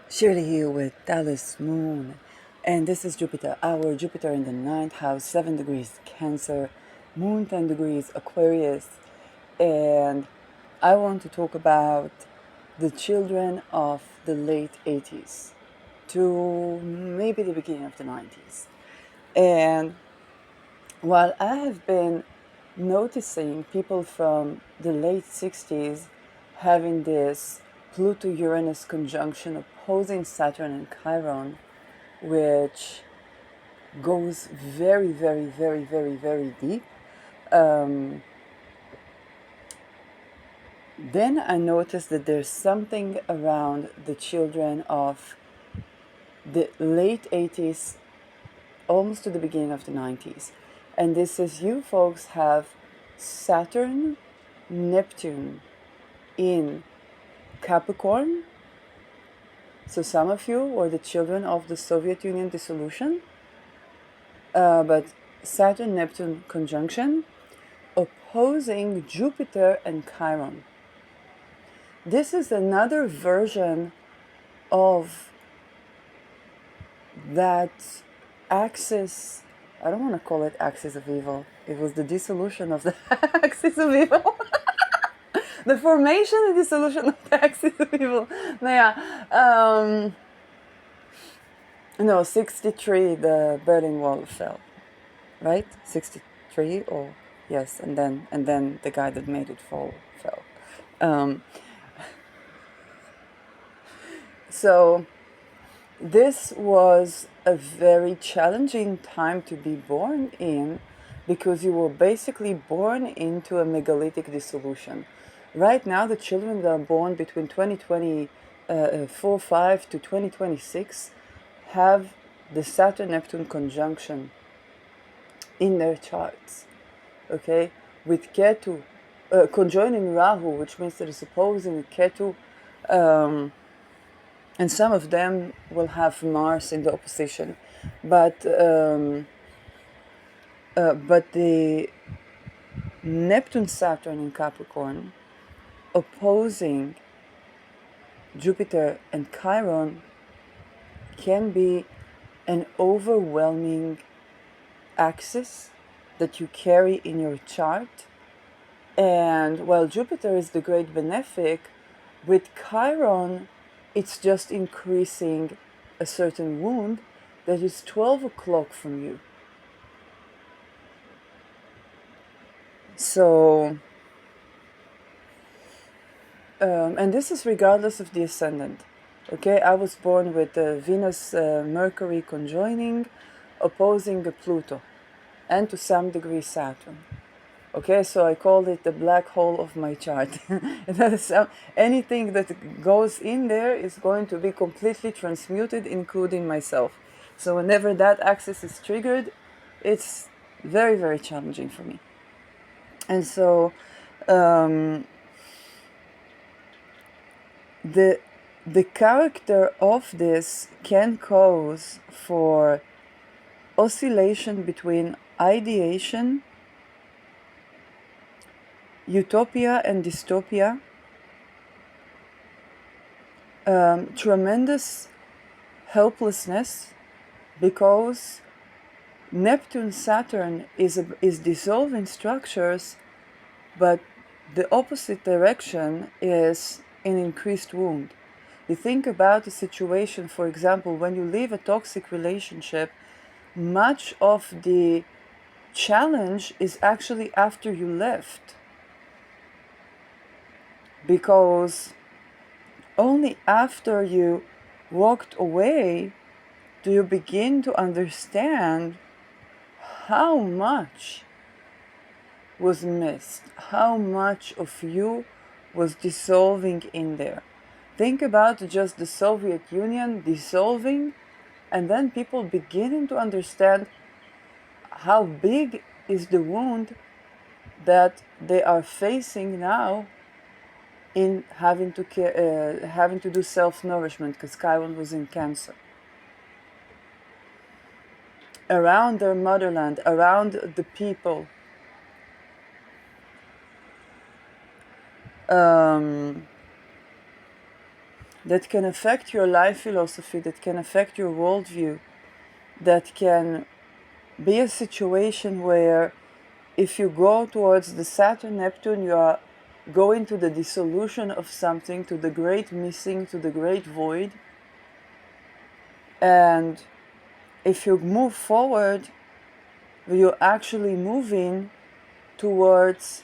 Shirley here with Dallas Moon, and this is Jupiter. Our Jupiter in the ninth house, 7 degrees Cancer, Moon 10 degrees Aquarius, and I want to talk about the children of the late 80s to maybe the beginning of the 90s. And while I have been noticing people from the late 60s having this Pluto-Uranus conjunction opposing Saturn and Chiron, which goes very, very, very, very, very deep. Then I noticed that there's something around the children of the late 80s, almost to the beginning of the 90s. And this is you folks have Saturn, Neptune in Capricorn. So some of you were the children of the Soviet Union dissolution, but Saturn-Neptune conjunction opposing Jupiter and Chiron. This is another version of that axis. I don't want to call it axis of evil. It was the dissolution of the axis of evil. The formation and dissolution of the axis of evil. No, 63, the Berlin Wall fell, right? 63, or yes, and then the guy that made it fall fell. So this was a very challenging time to be born in, because you were basically born into a megalithic dissolution. Right now, the children that are born between 2024-5 to 2026 have the Saturn-Neptune conjunction in their charts, okay? With Ketu conjoining Rahu, which means that it's opposing Ketu, and some of them will have Mars in the opposition, but the Neptune-Saturn in Capricorn opposing Jupiter and Chiron can be an overwhelming axis that you carry in your chart. And while Jupiter is the great benefic, with Chiron, it's just increasing a certain wound that is 12 o'clock from you. So, and this is regardless of the ascendant. Okay, I was born with Venus, Mercury conjoining, opposing Pluto, and to some degree Saturn. Okay, so I called it the black hole of my chart. Anything that goes in there is going to be completely transmuted, including myself. So whenever that axis is triggered, it's very, very challenging for me. And so the character of this can cause for oscillation between ideation, utopia and dystopia, tremendous helplessness, because Neptune-Saturn is dissolving structures, but the opposite direction is an increased wound. You think about a situation, for example, when you leave a toxic relationship, much of the challenge is actually after you left. Because only after you walked away do you begin to understand how much was missed, how much of you was dissolving in there. Think about just the Soviet Union dissolving, and then people beginning to understand how big is the wound that they are facing now in having to do self-nourishment, because Chiron was in Cancer. Around their motherland, around the people. that can affect your life philosophy, that can affect your worldview, that can be a situation where if you go towards the Saturn Neptune, you are going to the dissolution of something, to the great missing, to the great void. And if you move forward, you're actually moving towards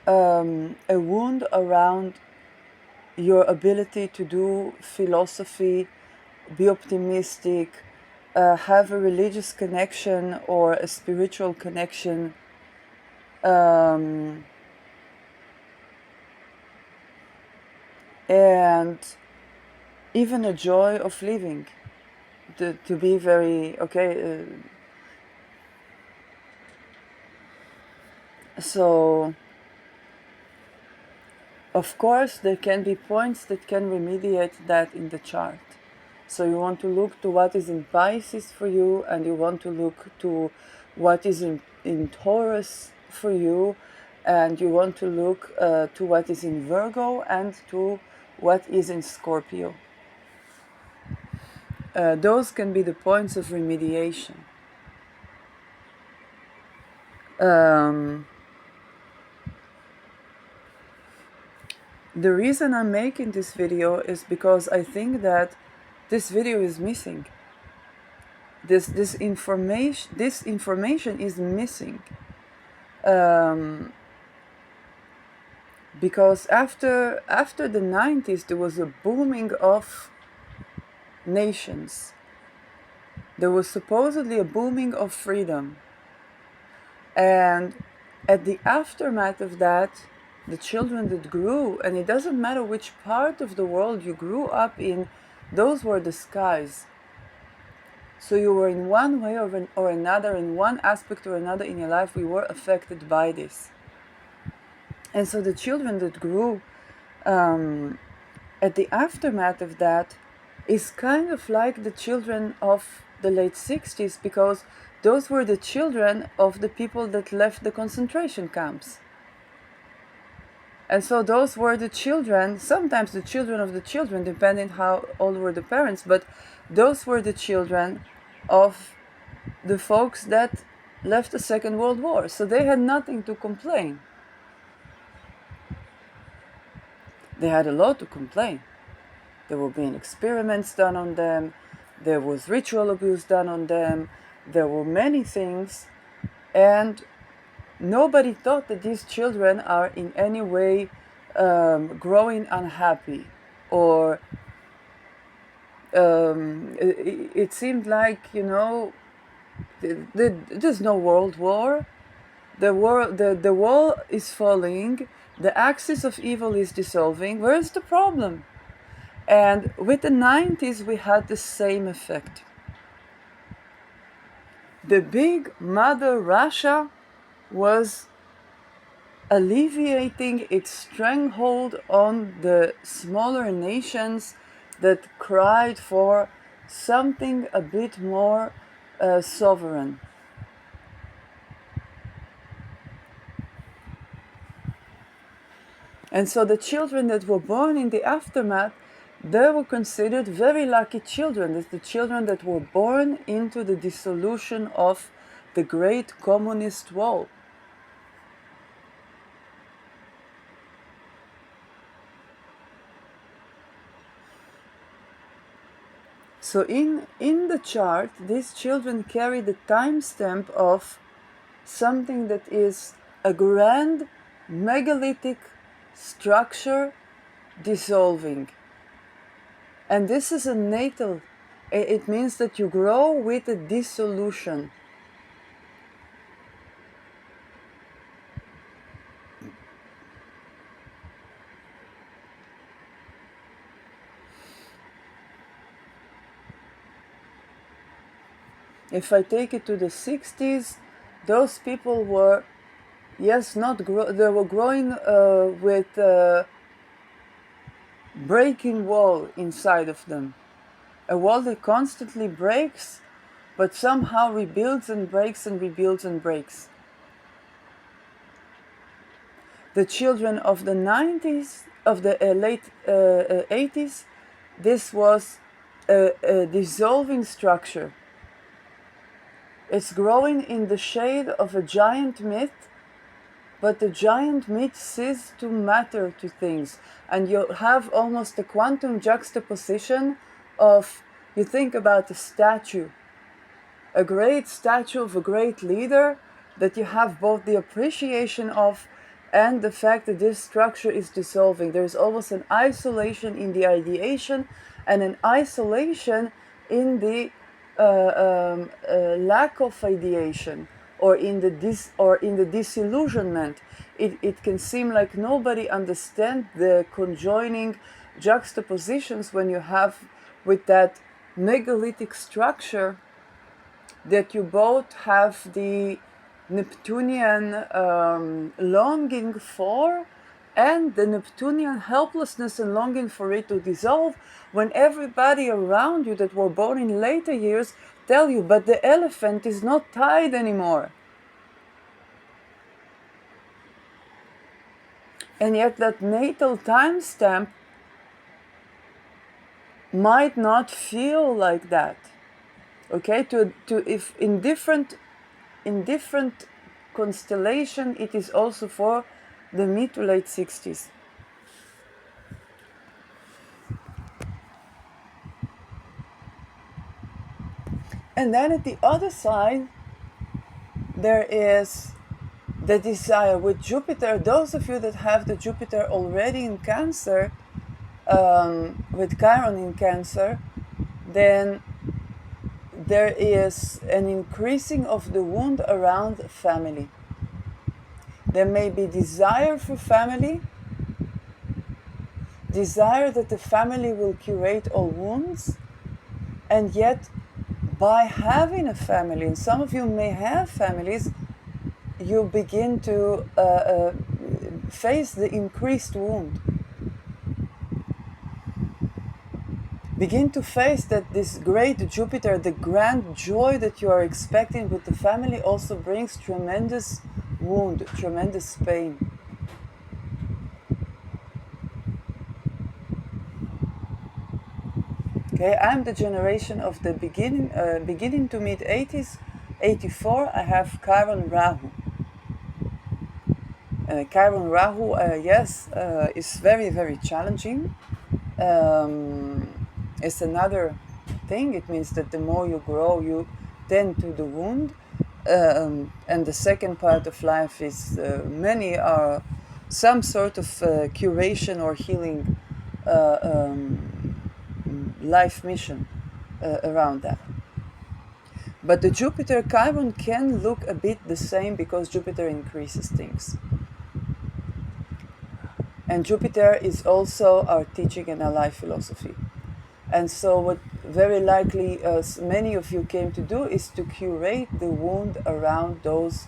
a wound around your ability to do philosophy, be optimistic, have a religious connection or a spiritual connection, and even a joy of living, to be very, okay, so of course there can be points that can remediate that in the chart. So you want to look to what is in Pisces for you, and you want to look to what is in Taurus for you, and you want to look to what is in Virgo and to what is in Scorpio. Those can be the points of remediation. The reason I'm making this video is because I think that this video is missing. This information is missing. Because after the 90s, there was a booming of nations. There was supposedly a booming of freedom. And at the aftermath of that, the children that grew, and it doesn't matter which part of the world you grew up in, those were the skies. So you were in one way or another, in one aspect or another in your life, we were affected by this. And so the children that grew at the aftermath of that is kind of like the children of the late 60s, because those were the children of the people that left the concentration camps. And so those were the children, sometimes the children of the children, depending how old were the parents, but those were the children of the folks that left the Second World War. So they had nothing to complain. They had a lot to complain. There were being experiments done on them. There was ritual abuse done on them. There were many things. And nobody thought that these children are in any way growing unhappy, or it seemed like, there's no world war. The wall is falling. The axis of evil is dissolving. Where's the problem? And with the 90s, we had the same effect. The big mother Russia was alleviating its stranglehold on the smaller nations that cried for something a bit more sovereign. And so the children that were born in the aftermath, they were considered very lucky children. It's the children that were born into the dissolution of the great communist wall. So in the chart, these children carry the timestamp of something that is a grand megalithic structure dissolving. And this is a natal. It means that you grow with a dissolution. If I take it to the 60s, those people were, yes, they were growing with breaking wall inside of them. A wall that constantly breaks, but somehow rebuilds and breaks and rebuilds and breaks. The children of the 90s of the late 80's, this was a dissolving structure. It's growing in the shade of a giant myth, but the giant myth ceases to matter to things. And you have almost a quantum juxtaposition of, you think about a statue, a great statue of a great leader, that you have both the appreciation of and the fact that this structure is dissolving. There's almost an isolation in the ideation and an isolation in the lack of ideation, or in the disillusionment. It can seem like nobody understands the conjoining juxtapositions when you have with that megalithic structure, that you both have the Neptunian longing for, and the Neptunian helplessness and longing for it to dissolve, when everybody around you that were born in later years tell you, but the elephant is not tied anymore. And yet that natal timestamp might not feel like that. Okay, if in different constellation, it is also for the mid to late 60's. And then at the other side, there is the desire with Jupiter. Those of you that have the Jupiter already in Cancer, with Chiron in Cancer, then there is an increasing of the wound around family. There may be desire for family, desire that the family will curate all wounds, and yet by having a family, and some of you may have families, you begin to face the increased wound. Begin to face that this great Jupiter, the grand joy that you are expecting with the family, also brings tremendous wound, tremendous pain. Okay, I'm the generation of the beginning to mid 80's, 84. I have Chiron Rahu. Chiron Rahu, yes, is very, very challenging. It's another thing. It means that the more you grow, you tend to the wound. And the second part of life is many are some sort of curation or healing life mission around that. But the Jupiter Chiron can look a bit the same, because Jupiter increases things. And Jupiter is also our teaching and our life philosophy. And so what very likely many of you came to do is to curate the wound around those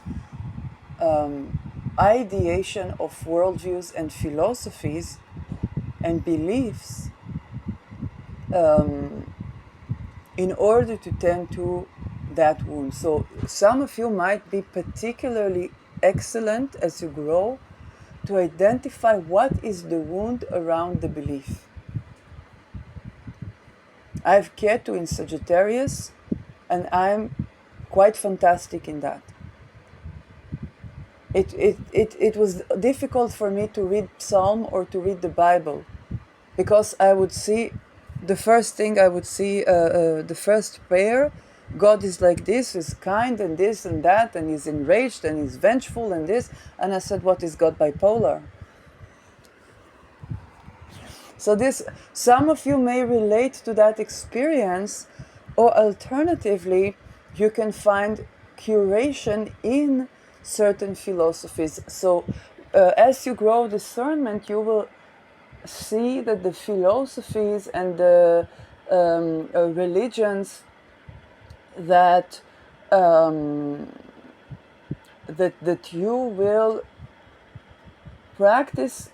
ideation of worldviews and philosophies and beliefs in order to tend to that wound. So some of you might be particularly excellent as you grow to identify what is the wound around the belief. I have Ketu in Sagittarius, and I'm quite fantastic in that. It was difficult for me to read Psalm or to read the Bible, because I would see, the first thing I would see, the first prayer, God is like this, is kind and this and that, and he's enraged and he's vengeful and this. And I said, what is God, bipolar? So this, some of you may relate to that experience, or alternatively, you can find curation in certain philosophies. So as you grow discernment, you will see that the philosophies and the religions that that you will practice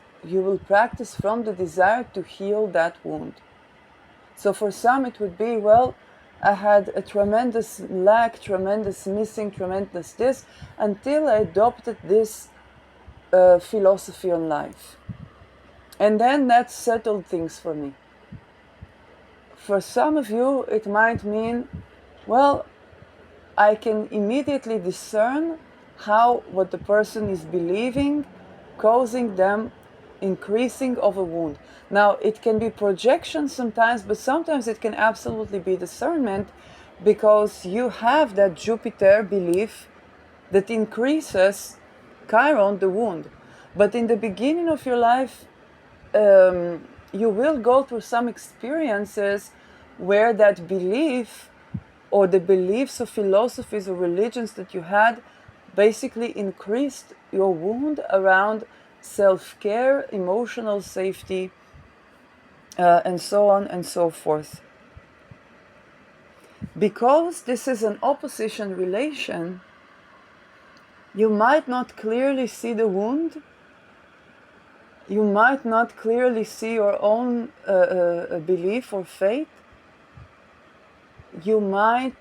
from the desire to heal that wound. So for some it would be, well, I had a tremendous lack, tremendous missing, tremendous this, until I adopted this philosophy on life. And then that settled things for me. For some of you, it might mean, well, I can immediately discern how what the person is believing causing them increasing of a wound. Now, it can be projection sometimes, but sometimes it can absolutely be discernment, because you have that Jupiter belief that increases Chiron, the wound. But in the beginning of your life, you will go through some experiences where that belief or the beliefs of philosophies or religions that you had basically increased your wound around self-care, emotional safety, and so on and so forth. Because this is an opposition relation, you might not clearly see the wound. You might not clearly see your own belief or faith. You might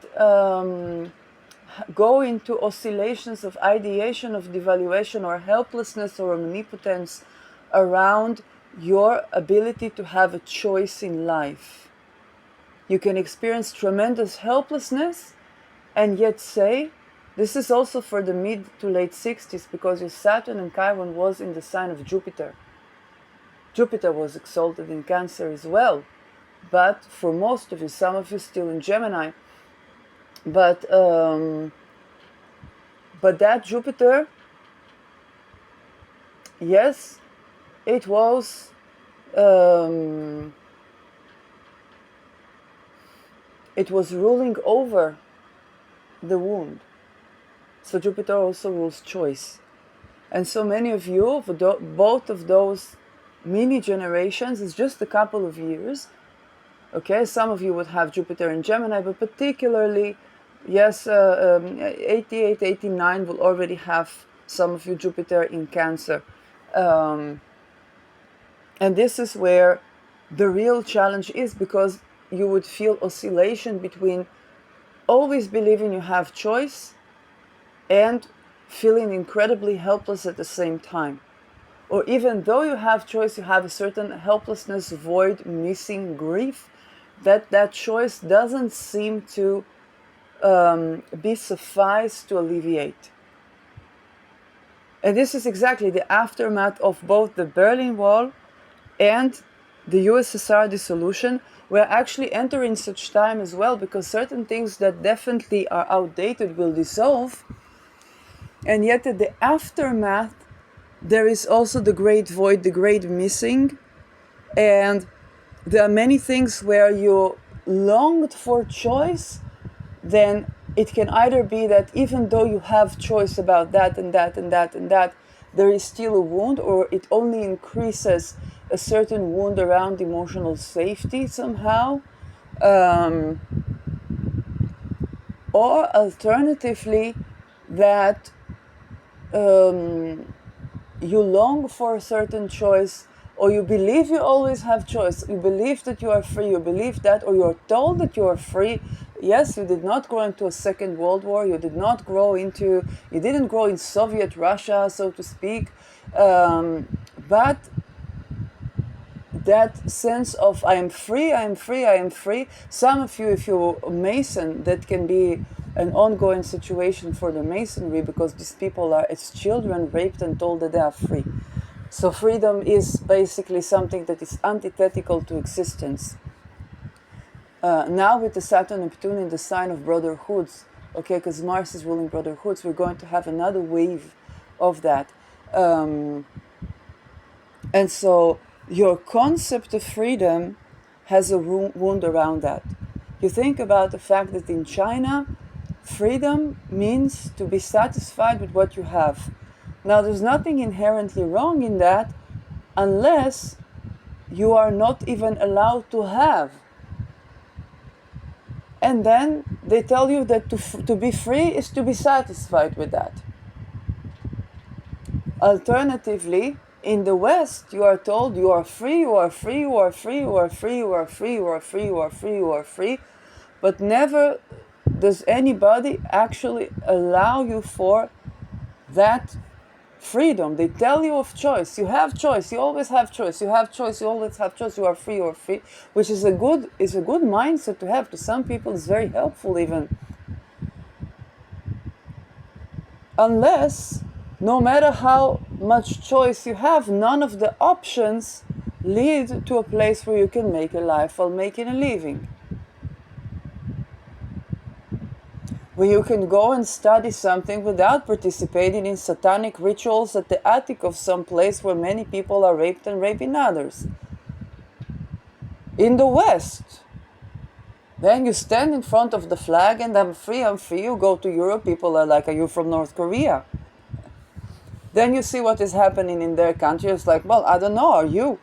go into oscillations of ideation, of devaluation or helplessness or omnipotence around your ability to have a choice in life. You can experience tremendous helplessness and yet say, this is also for the mid to late 60s, because your Saturn and Chiron was in the sign of Jupiter. Jupiter was exalted in Cancer as well, but for most of you, some of you still in Gemini, but that Jupiter, yes, it was ruling over the wound. So Jupiter also rules choice. And so many of you, both of those mini generations, is just a couple of years. Okay, some of you would have Jupiter in Gemini, but particularly, yes, 88, 89 will already have some of you Jupiter in Cancer. And this is where the real challenge is, because you would feel oscillation between always believing you have choice and feeling incredibly helpless at the same time. Or even though you have choice, you have a certain helplessness, void, missing, grief, that choice doesn't seem to be suffice to alleviate. And this is exactly the aftermath of both the Berlin Wall and the USSR dissolution. We're actually entering such time as well, because certain things that definitely are outdated will dissolve. And yet at the aftermath, there is also the great void, the great missing. And there are many things where you longed for choice, then it can either be that even though you have choice about that and that and that and that, there is still a wound, or it only increases a certain wound around emotional safety somehow. Or alternatively, that you long for a certain choice, or you believe you always have choice, you believe that you are free, you believe that, or you are told that you are free. Yes, you did not grow into a Second World War, you didn't grow in Soviet Russia, so to speak, but that sense of I am free, I am free, I am free. Some of you, if you're a Mason, that can be an ongoing situation for the Masonry, because these people are, as children, raped and told that they are free. So freedom is basically something that is antithetical to existence. Now with the Saturn Neptune in the sign of brotherhoods, okay, because Mars is ruling brotherhoods, we're going to have another wave of that. And so your concept of freedom has a wound around that. You think about the fact that in China, freedom means to be satisfied with what you have. Now, there's nothing inherently wrong in that, unless you are not even allowed to have. And then they tell you that to be free is to be satisfied with that. Alternatively, in the West, you are told you are free, you are free, you are free, you are free, you are free, you are free, you are free, you are free, but never does anybody actually allow you for that freedom. They tell you of choice. You have choice. You always have choice. You have choice. You always have choice. You are free. You are free, which is a good mindset to have. To some people, it's very helpful even. Unless, no matter how much choice you have, none of the options lead to a place where you can make a life while making a living. Where you can go and study something without participating in satanic rituals at the attic of some place where many people are raped and raping others. In the West, then you stand in front of the flag and I'm free, I'm free. You go to Europe, people are like, are you from North Korea? Then you see what is happening in their country. It's like, well, I don't know, are you?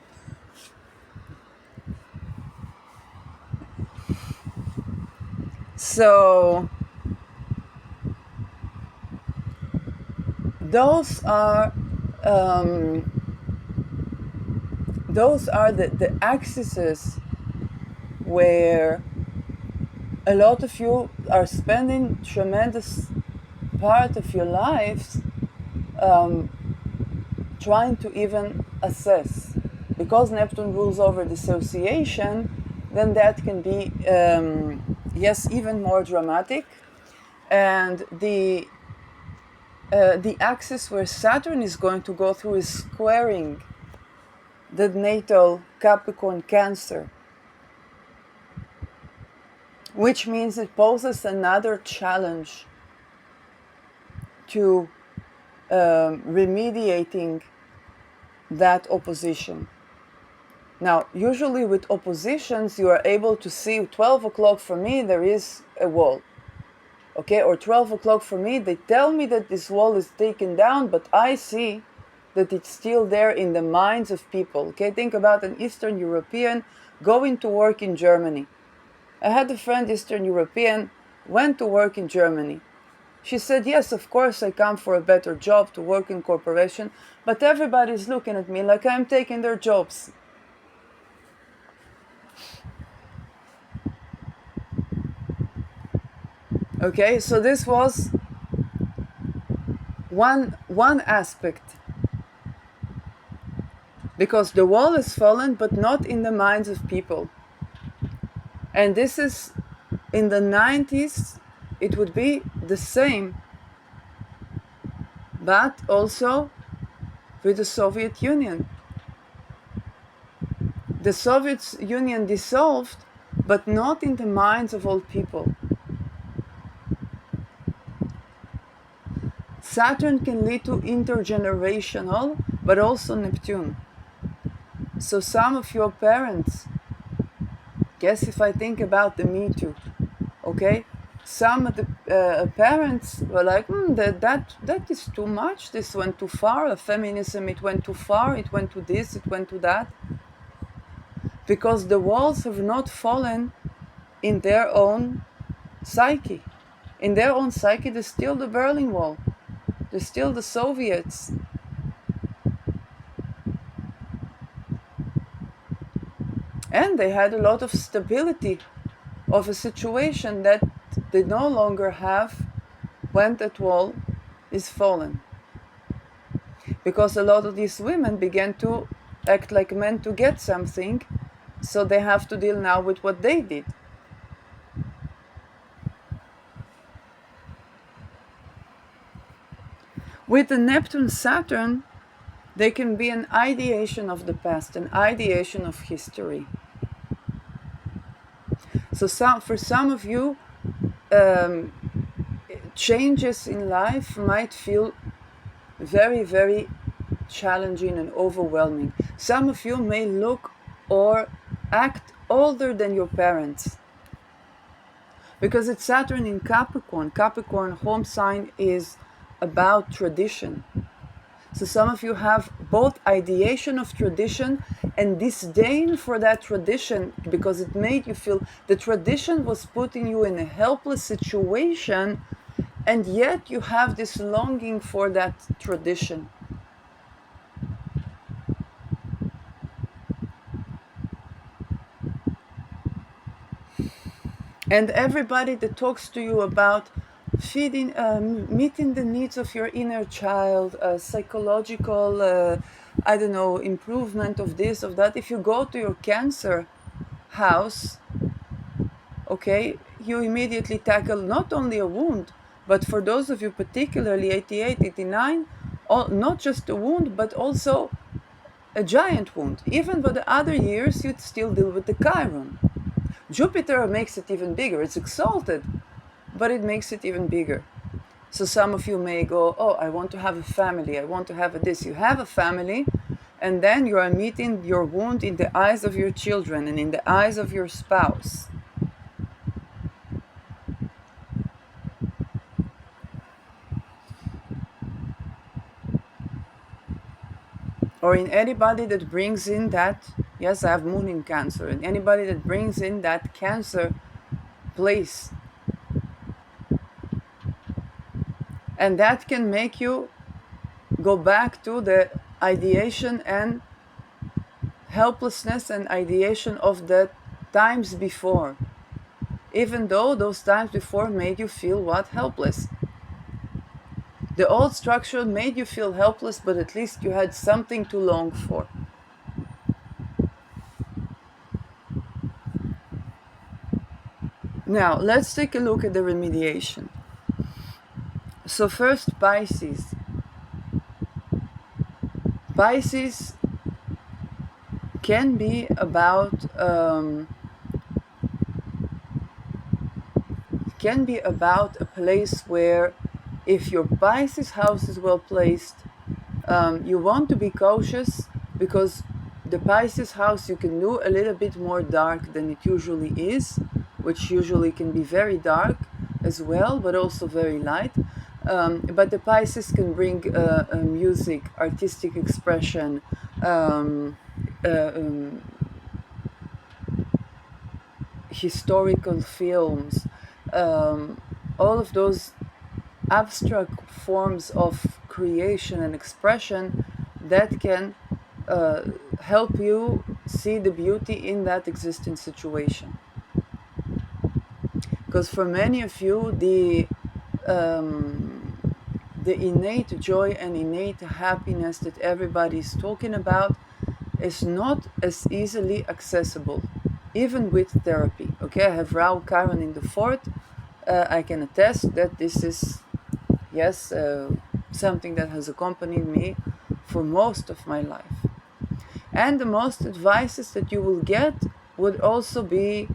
So those are the axes where a lot of you are spending tremendous part of your lives trying to even assess. Because Neptune rules over dissociation, then that can be, yes, even more dramatic. And the axis where Saturn is going to go through is squaring the natal Capricorn Cancer, which means it poses another challenge to remediating that opposition. Now, usually with oppositions, you are able to see 12 o'clock for me, there is a wall. Okay, or 12 o'clock for me, they tell me that this wall is taken down, but I see that it's still there in the minds of people. Okay, think about an Eastern European going to work in Germany. I had a friend, Eastern European, went to work in Germany. She said, yes, of course I come for a better job to work in corporation, but everybody's looking at me like I'm taking their jobs. Okay, so this was one aspect. Because the wall is fallen, but not in the minds of people. And this is, in the 90s, it would be the same, but also with the Soviet Union. The Soviet Union dissolved, but not in the minds of all people. Saturn can lead to intergenerational, but also Neptune. So some of your parents, guess if I think about the Me Too, okay? Some of the parents were like, that is too much, this went too far, feminism, it went too far, it went to this, it went to that. Because the walls have not fallen in their own psyche. In their own psyche, there's still the Berlin Wall. There's still the Soviets. And they had a lot of stability of a situation that they no longer have when that wall is fallen. Because a lot of these women began to act like men to get something, so they have to deal now with what they did. With the Neptune-Saturn, there can be an ideation of the past, an ideation of history. So for some of you, changes in life might feel very, very challenging and overwhelming. Some of you may look or act older than your parents. Because it's Saturn in Capricorn. Capricorn home sign is about tradition. So some of you have both ideation of tradition and disdain for that tradition because it made you feel the tradition was putting you in a helpless situation, and yet you have this longing for that tradition. And everybody that talks to you about feeding, meeting the needs of your inner child, psychological, I don't know, improvement of this, of that. If you go to your Cancer house, okay, you immediately tackle not only a wound, but for those of you particularly 88, 89, not just a wound, but also a giant wound. Even for the other years, you'd still deal with the Chiron. Jupiter makes it even bigger. It's exalted, but it makes it even bigger. So some of you may go, oh, I want to have a family. I want to have this. You have a family, and then you are meeting your wound in the eyes of your children and in the eyes of your spouse. Or in anybody that brings in that, yes, I have moon in Cancer, and anybody that brings in that Cancer place. And that can make you go back to the ideation and helplessness and ideation of the times before, even though those times before made you feel what? Helpless. The old structure made you feel helpless, but at least you had something to long for. Now, let's take a look at the remediation. So first, Pisces. Pisces can be about a place where, if your Pisces house is well placed, you want to be cautious, because the Pisces house you can do a little bit more dark than it usually is, which usually can be very dark as well, but also very light. But the Pisces can bring music, artistic expression, historical films, all of those abstract forms of creation and expression that can help you see the beauty in that existing situation. Because for many of you, the innate joy and innate happiness that everybody is talking about is not as easily accessible, even with therapy. Okay, I have Rahu Chiron in the 4th. I can attest that this is, yes, something that has accompanied me for most of my life. And the most advices that you will get would also be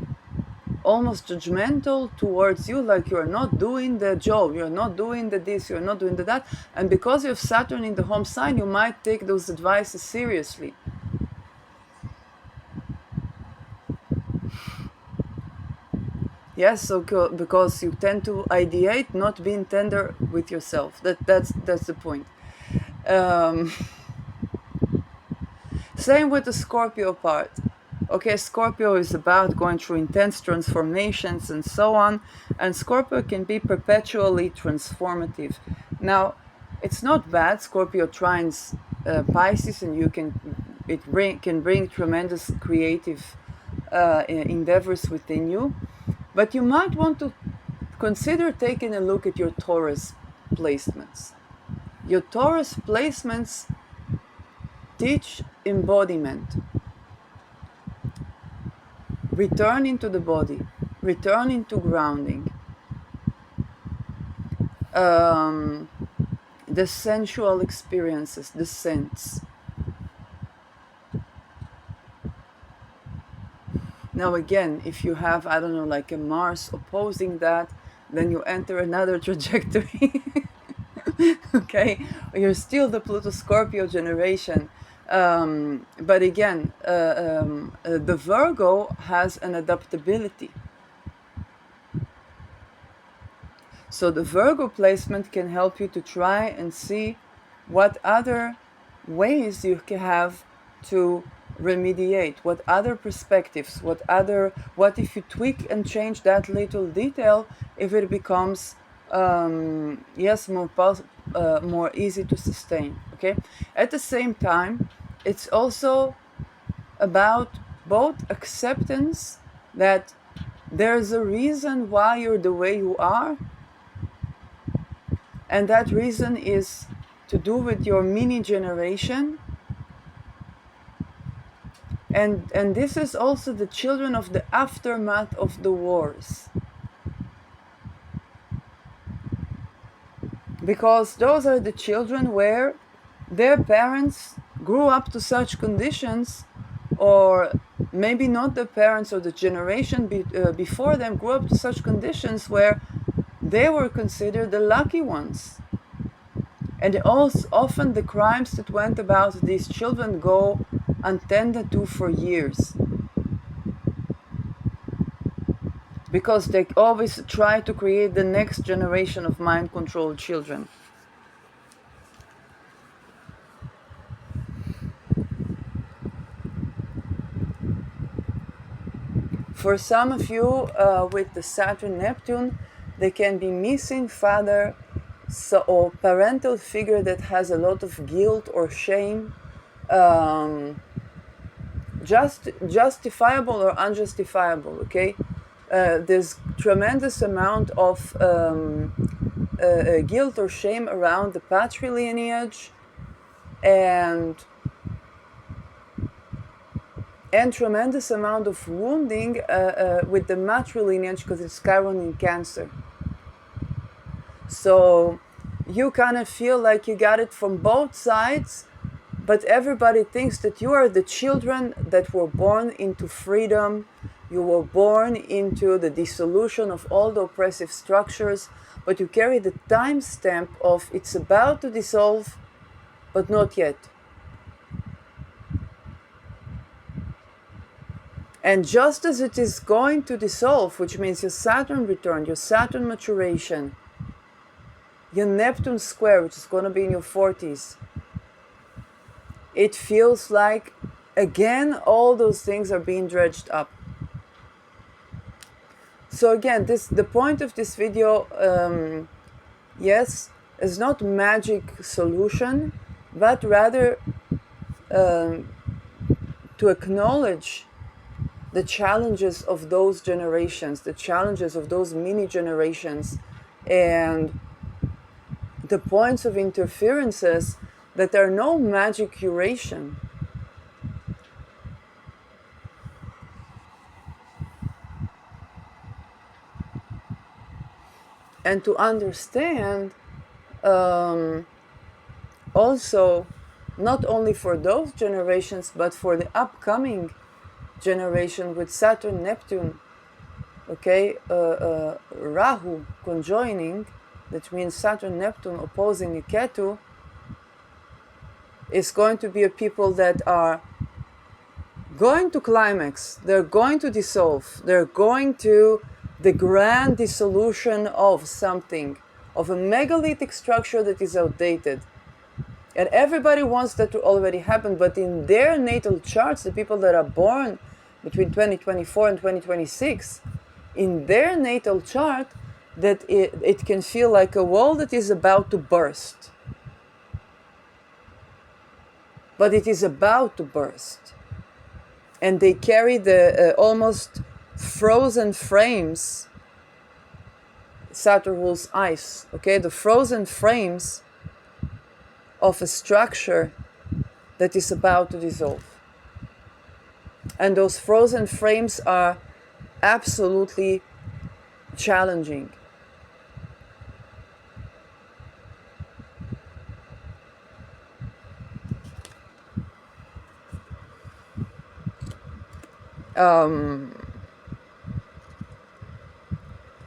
almost judgmental towards you, like you're not doing the job, you're not doing the this, you're not doing the that. And because you have Saturn in the home sign, you might take those advices seriously. Yes, so because you tend to ideate, not being tender with yourself. That's the point. Same with the Scorpio part. Okay, Scorpio is about going through intense transformations and so on, and Scorpio can be perpetually transformative. Now, it's not bad. Scorpio trines Pisces, and can bring tremendous creative endeavors within you. But you might want to consider taking a look at your Taurus placements. Your Taurus placements teach embodiment. Return into the body. Return into grounding. The sensual experiences, the sense. Now again, if you have, I don't know, like a Mars opposing that, then you enter another trajectory. Okay, you're still the Pluto Scorpio generation. But again, the Virgo has an adaptability. So the Virgo placement can help you to try and see what other ways you can have to remediate, what other perspectives, what if you tweak and change that little detail, if it becomes yes, more easy to sustain. Okay, at the same time, it's also about both acceptance that there's a reason why you're the way you are, And that reason is to do with your mini generation. And this is also the children of the aftermath of the wars. Because those are the children where their parents grew up to such conditions, or maybe not the parents or the generation before them grew up to such conditions where they were considered the lucky ones. And also, often the crimes that went about these children go untended to for years. Because they always try to create the next generation of mind-controlled children. For some of you, with the Saturn-Neptune, they can be missing father or parental figure that has a lot of guilt or shame, justifiable or unjustifiable, okay? There's tremendous amount of guilt or shame around the patrilineage, and tremendous amount of wounding with the matrilineage, because it's Chiron in Cancer. So you kind of feel like you got it from both sides, but everybody thinks that you are the children that were born into freedom. You were born into the dissolution of all the oppressive structures, but you carry the timestamp of it's about to dissolve, but not yet. And just as it is going to dissolve, which means your Saturn return, your Saturn maturation, your Neptune square, which is going to be in your 40s, it feels like, again, all those things are being dredged up. So again, the point of this video, yes, is not magic solution, but rather to acknowledge the challenges of those generations, the challenges of those mini generations, and the points of interferences that are no magic curation. And to understand also, not only for those generations, but for the upcoming generation with Saturn, Neptune, okay, Rahu conjoining, that means Saturn, Neptune opposing Ketu, is going to be a people that are going to climax, they're going to dissolve, they're going to the grand dissolution of something, of a megalithic structure that is outdated. And everybody wants that to already happen, but in their natal charts, the people that are born between 2024 and 2026, in their natal chart, that it can feel like a wall that is about to burst. But it is about to burst. And they carry the almost frozen frames. Saturn rules ice, okay? The frozen frames of a structure that is about to dissolve. And those frozen frames are absolutely challenging.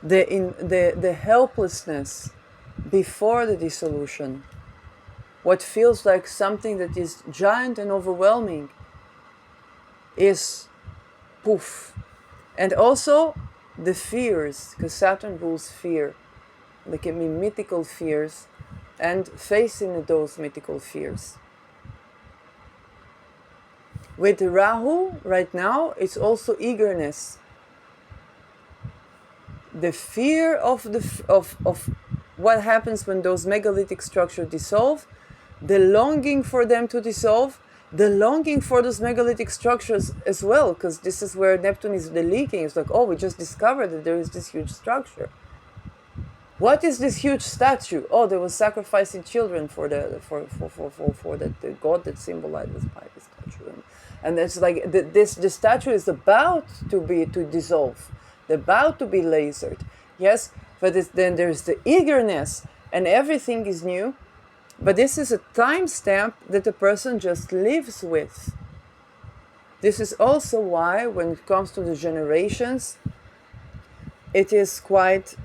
The helplessness before the dissolution, what feels like something that is giant and overwhelming, is poof. And also the fears, because Saturn rules fear. They can be mythical fears, and facing those mythical fears. With Rahu right now, it's also eagerness. The fear of what happens when those megalithic structures dissolve, the longing for them to dissolve, the longing for those megalithic structures as well, because this is where Neptune is the leaking. It's like, oh, we just discovered that there is this huge structure. What is this huge statue? Oh, they were sacrificing children for the god that symbolizes by the statue, and it's like the statue is about to dissolve, about to be lasered. Yes, but then there's the eagerness, and everything is new. But this is a timestamp that the person just lives with. This is also why, when it comes to the generations, it is quite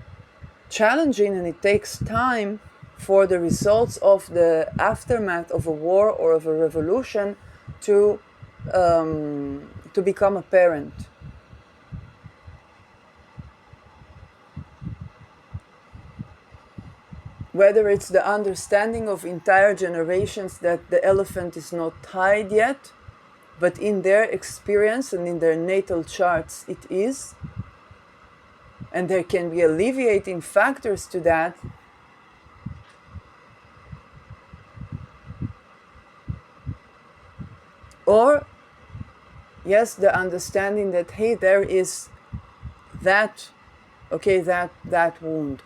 challenging, and it takes time for the results of the aftermath of a war or of a revolution to become apparent. Whether it's the understanding of entire generations that the elephant is not tied yet, but in their experience and in their natal charts it is, and there can be alleviating factors to that, or yes, the understanding that, hey, there is that, okay, that wound.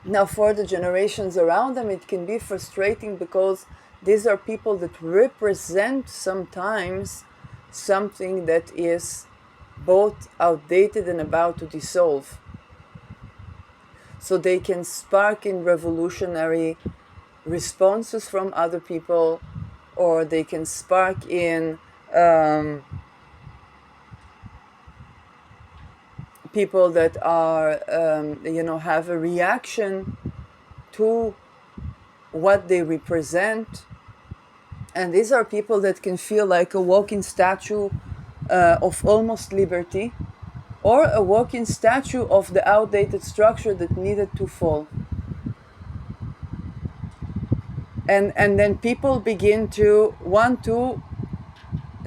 Now, for the generations around them, it can be frustrating because these are people that represent sometimes something that is both outdated and about to dissolve. So they can spark in revolutionary responses from other people, or they can spark in people that are, have a reaction to what they represent. And these are people that can feel like a walking statue of almost liberty, or a walking statue of the outdated structure that needed to fall. And then people begin to want to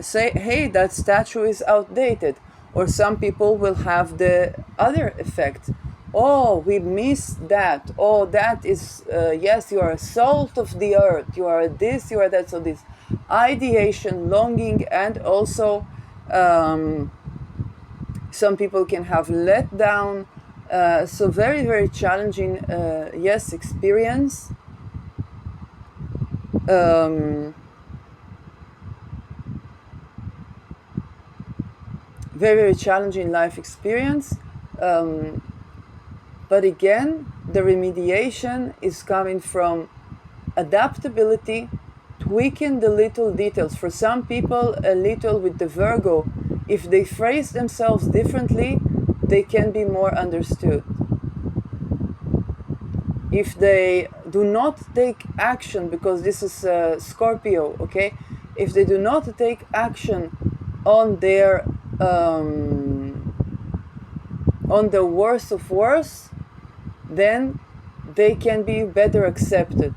say, hey, that statue is outdated. Or some people will have the other effect. Oh, we missed that. Oh, that is, yes, you are a salt of the earth. You are this, you are that. So this ideation, longing, and also some people can have let down. So very, very challenging, yes, experience. Very, very challenging life experience. But again, the remediation is coming from adaptability, tweaking the little details. For some people, a little with the Virgo, if they phrase themselves differently, they can be more understood. If they do not take action, because this is Scorpio, okay? If they do not take action on their on the worst of worst, then they can be better accepted.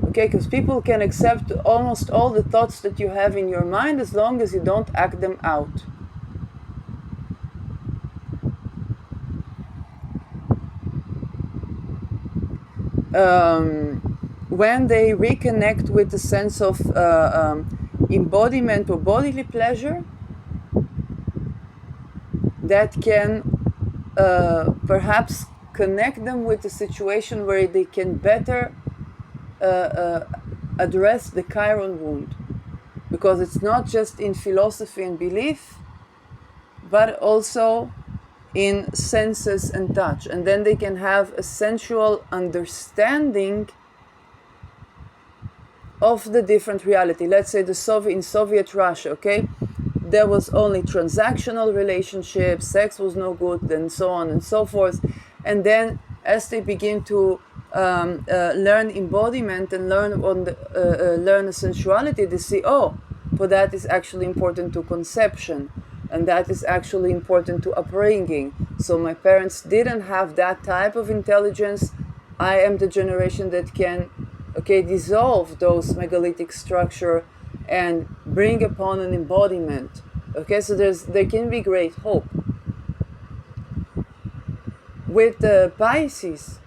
Okay, because people can accept almost all the thoughts that you have in your mind as long as you don't act them out. When they reconnect with the sense of embodiment or bodily pleasure, that can perhaps connect them with a situation where they can better address the Chiron wound. Because it's not just in philosophy and belief, but also in senses and touch. And then they can have a sensual understanding of the different reality. Let's say in Soviet Russia, okay? There was only transactional relationships, sex was no good, and so on and so forth. And then as they begin to learn embodiment and learn sensuality, they see, oh, but that is actually important to conception, and that is actually important to upbringing. So my parents didn't have that type of intelligence. I am the generation that can, okay, dissolve those megalithic structure and bring upon an embodiment. Okay, so there can be great hope. With the Pisces,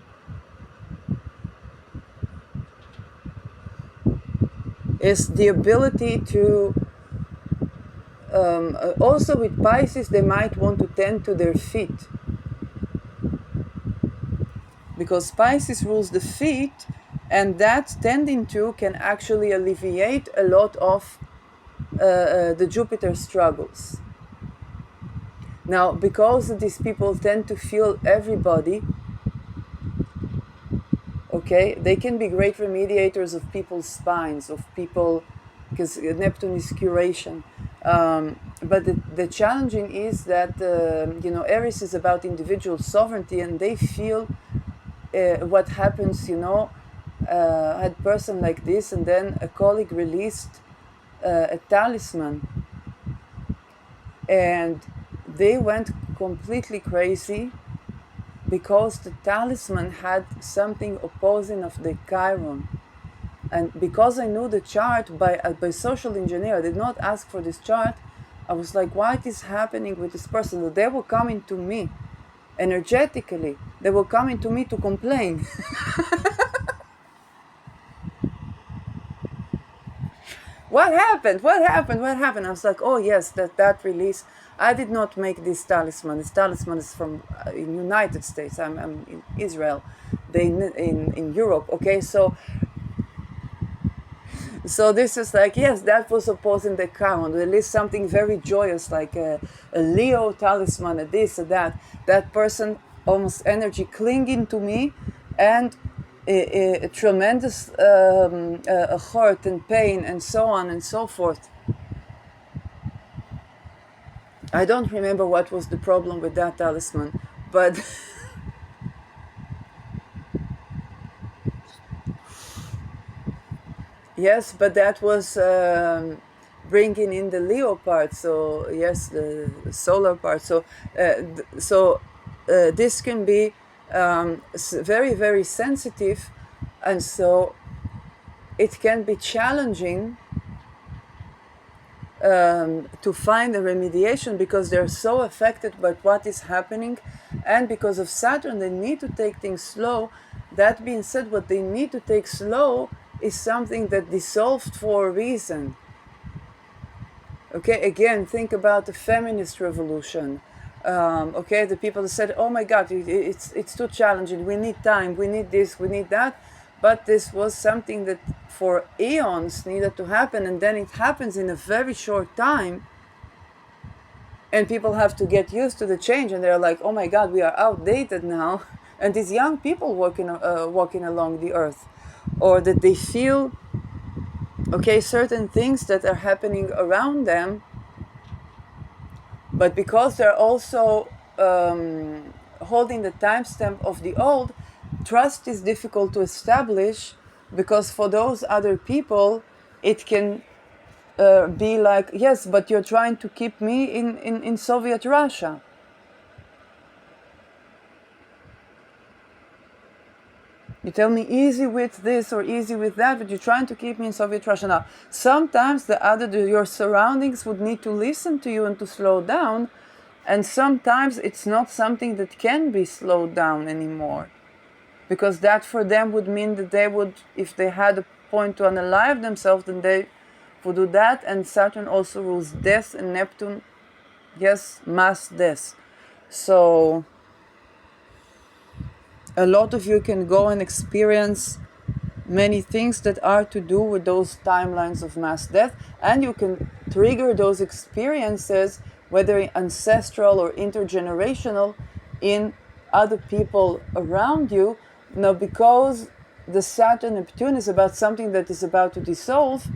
is the ability to, also with Pisces, they might want to tend to their feet. Because Pisces rules the feet, and that tending to can actually alleviate a lot of the Jupiter struggles. Now, because these people tend to feel everybody, okay, they can be great remediators of people's spines, of people, because Neptune is curation. But the challenging is that, Aries is about individual sovereignty, and they feel what happens, I had a person like this, and then a colleague released a talisman, and they went completely crazy because the talisman had something opposing of the Chiron. And because I knew the chart by social engineer, I did not ask for this chart. I was like, what is happening with this person? They were coming to me energetically. They were coming to me to complain. What happened? What happened? What happened? I was like, oh yes, that release. I did not make this talisman. This talisman is from in United States. I'm in Israel. They in Europe. Okay, so this is like, yes, that was opposing the Chiron. At least something very joyous, like a Leo talisman, a this, a that. That person almost energy clinging to me, and a tremendous hurt and pain and so on and so forth. I don't remember what was the problem with that talisman, but yes, but that was bringing in the Leo part. So yes, the solar part. So this can be very, very sensitive, and so it can be challenging to find a remediation, because they're so affected by what is happening, and because of Saturn they need to take things slow. That being said, what they need to take slow is something that dissolved for a reason. Okay, again, think about the feminist revolution. Okay, the people that said, oh my God, it's too challenging, we need time, we need this, we need that. But this was something that for eons needed to happen, and then it happens in a very short time, and people have to get used to the change, and they're like, oh my God, we are outdated now. And these young people walking along the earth, or that they feel, okay, certain things that are happening around them, but because they're also holding the timestamp of the old, trust is difficult to establish, because for those other people it can be like, yes, but you're trying to keep me in Soviet Russia. You tell me easy with this or easy with that, but you're trying to keep me in Soviet Russia. Now, sometimes your surroundings would need to listen to you and to slow down, and sometimes it's not something that can be slowed down anymore, because that for them would mean that they would, if they had a point to unalive themselves, then they would do that. And Saturn also rules death, and Neptune, yes, mass death. So a lot of you can go and experience many things that are to do with those timelines of mass death, and you can trigger those experiences, whether ancestral or intergenerational, in other people around you. Now, because the Saturn Neptune is about something that is about to dissolve,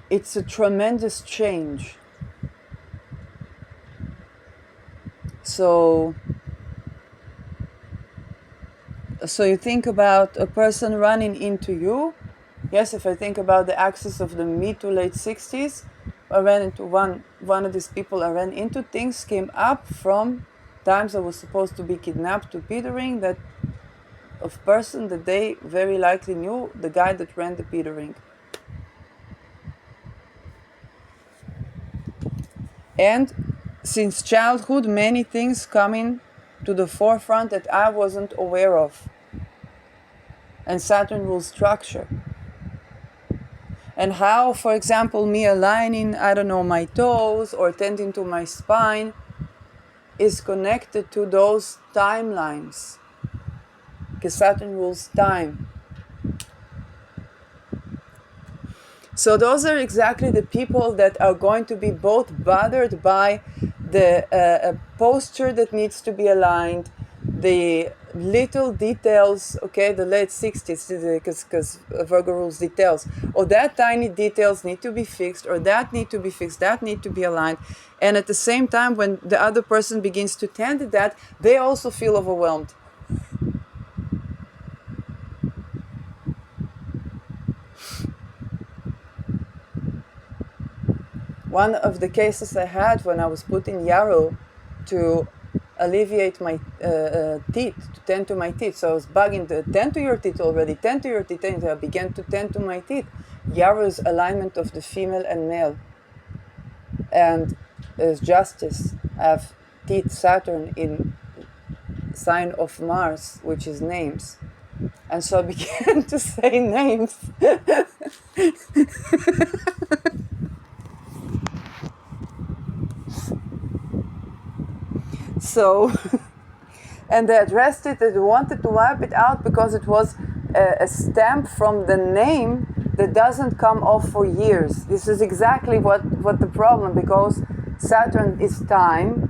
it's a tremendous change. So you think about a person running into you. Yes, if I think about the axis of the mid to late 60s, I ran into one of these people I ran into. Things came up from times I was supposed to be kidnapped to Petering, that of person that they very likely knew, the guy that ran the Petering. And since childhood, many things coming to the forefront that I wasn't aware of. and Saturn rules structure. And how, for example, me aligning, I don't know, my toes or tending to my spine is connected to those timelines, because Saturn rules time. So those are exactly the people that are going to be both bothered by the posture that needs to be aligned, the little details, okay, the late 60s, because Virgo rules details, or that tiny details need to be fixed, or that need to be fixed, that need to be aligned. And at the same time, when the other person begins to tend to that, they also feel overwhelmed. One of the cases I had when I was putting yarrow to alleviate my teeth, to tend to my teeth. So I was bugging to tend to your teeth already, tend to your teeth, and I began to tend to my teeth. Yarrow's alignment of the female and male. And as justice, I have teeth Saturn in sign of Mars, which is names. And so I began to say names. So, and they addressed it, they wanted to wipe it out because it was a stamp from the name that doesn't come off for years. This is exactly what the problem, because Saturn is time,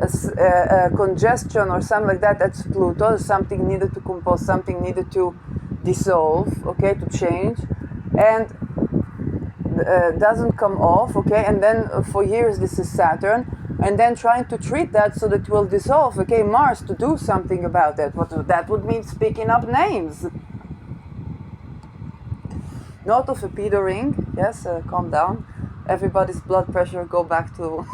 a congestion or something like that, that's Pluto, something needed to compose, something needed to dissolve, okay, to change, and doesn't come off, okay, and then for years this is Saturn, and then trying to treat that so that it will dissolve, okay, Mars, to do something about that. What that would mean, speaking up names. Note of a pedo ring, yes, calm down. Everybody's blood pressure go back to...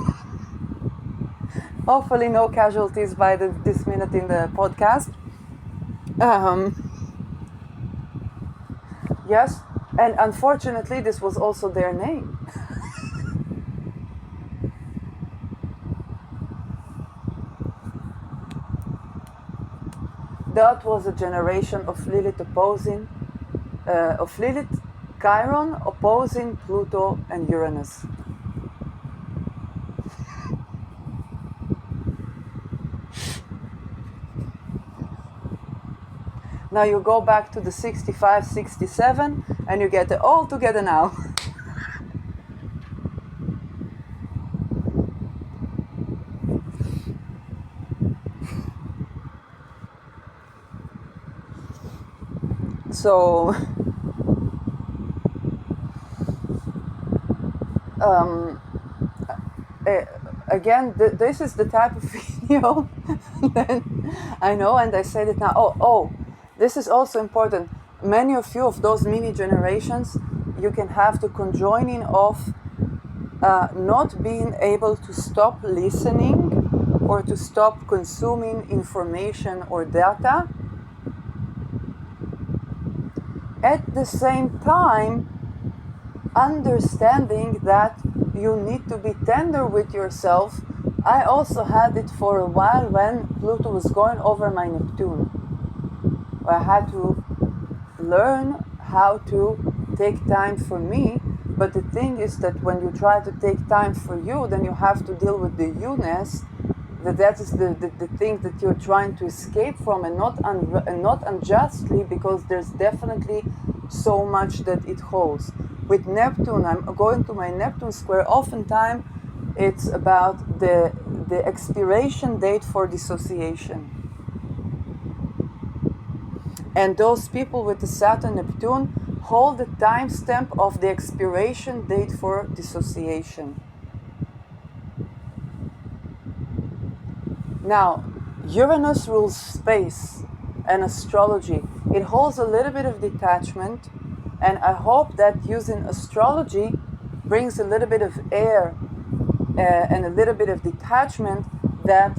Hopefully no casualties by this minute in the podcast. Yes, and unfortunately this was also their name. That was a generation of Lilith opposing, of Lilith, Chiron opposing Pluto and Uranus. Now you go back to the 65, 67, and you get it all together now. So, again, this is the type of video that I know, and I said it now. Oh, this is also important. Many of you of those mini generations, you can have the conjoining of not being able to stop listening or to stop consuming information or data. At the same time, understanding that you need to be tender with yourself. I also had it for a while when Pluto was going over my Neptune. I had to learn how to take time for me, but the thing is that when you try to take time for you, then you have to deal with the you-ness, that is the thing that you're trying to escape from, and not unjustly, because there's definitely so much that it holds. With Neptune, I'm going to my Neptune square, oftentimes it's about the expiration date for dissociation. And those people with the Saturn Neptune hold the timestamp of the expiration date for dissociation. Now, Uranus rules space and astrology. It holds a little bit of detachment, and I hope that using astrology brings a little bit of air and a little bit of detachment that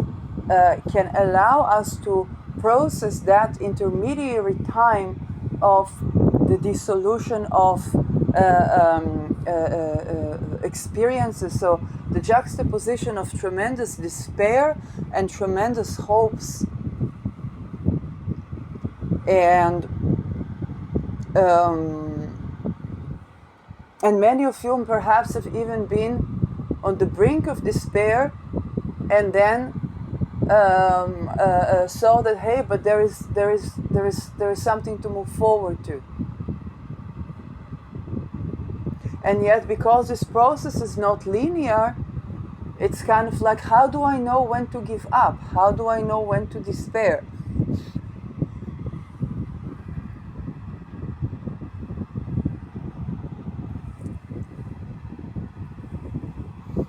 can allow us to process that intermediary time of the dissolution of experiences. So the juxtaposition of tremendous despair and tremendous hopes. And many of you perhaps have even been on the brink of despair, and then saw that, hey, but there is something to move forward to. And yet, because this process is not linear, it's kind of like, how do I know when to give up? How do I know when to despair?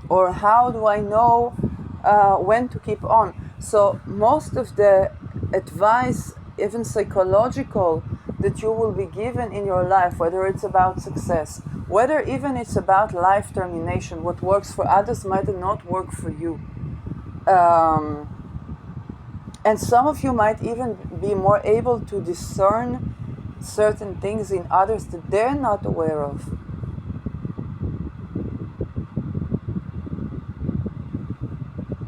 Or how do I know when to keep on? So most of the advice, even psychological, that you will be given in your life, whether it's about success, whether even it's about life termination, what works for others might not work for you. And some of you might even be more able to discern certain things in others that they're not aware of.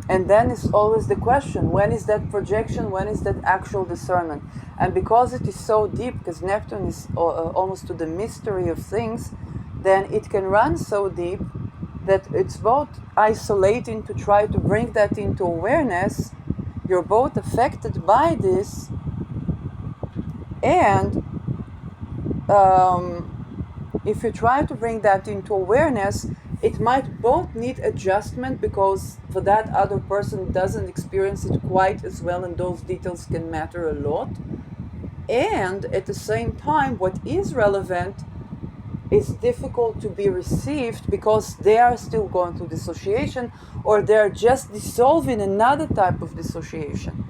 And then it's always the question, when is that projection, when is that actual discernment? And because it is so deep, because Neptune is almost to the mystery of things, then it can run so deep that it's both isolating to try to bring that into awareness. You're both affected by this, and if you try to bring that into awareness, it might both need adjustment, because for that other person doesn't experience it quite as well, and those details can matter a lot. And at the same time, what is relevant is difficult to be received, because they are still going through dissociation, or they're just dissolving another type of dissociation.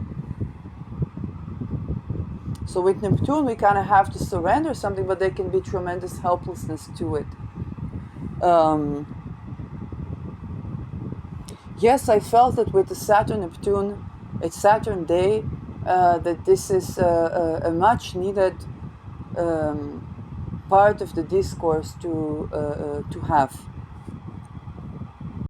So with Neptune, we kind of have to surrender something, but there can be tremendous helplessness to it. Yes, I felt that with the Saturn-Neptune, it's Saturn day, that this is a much needed part of the discourse to have.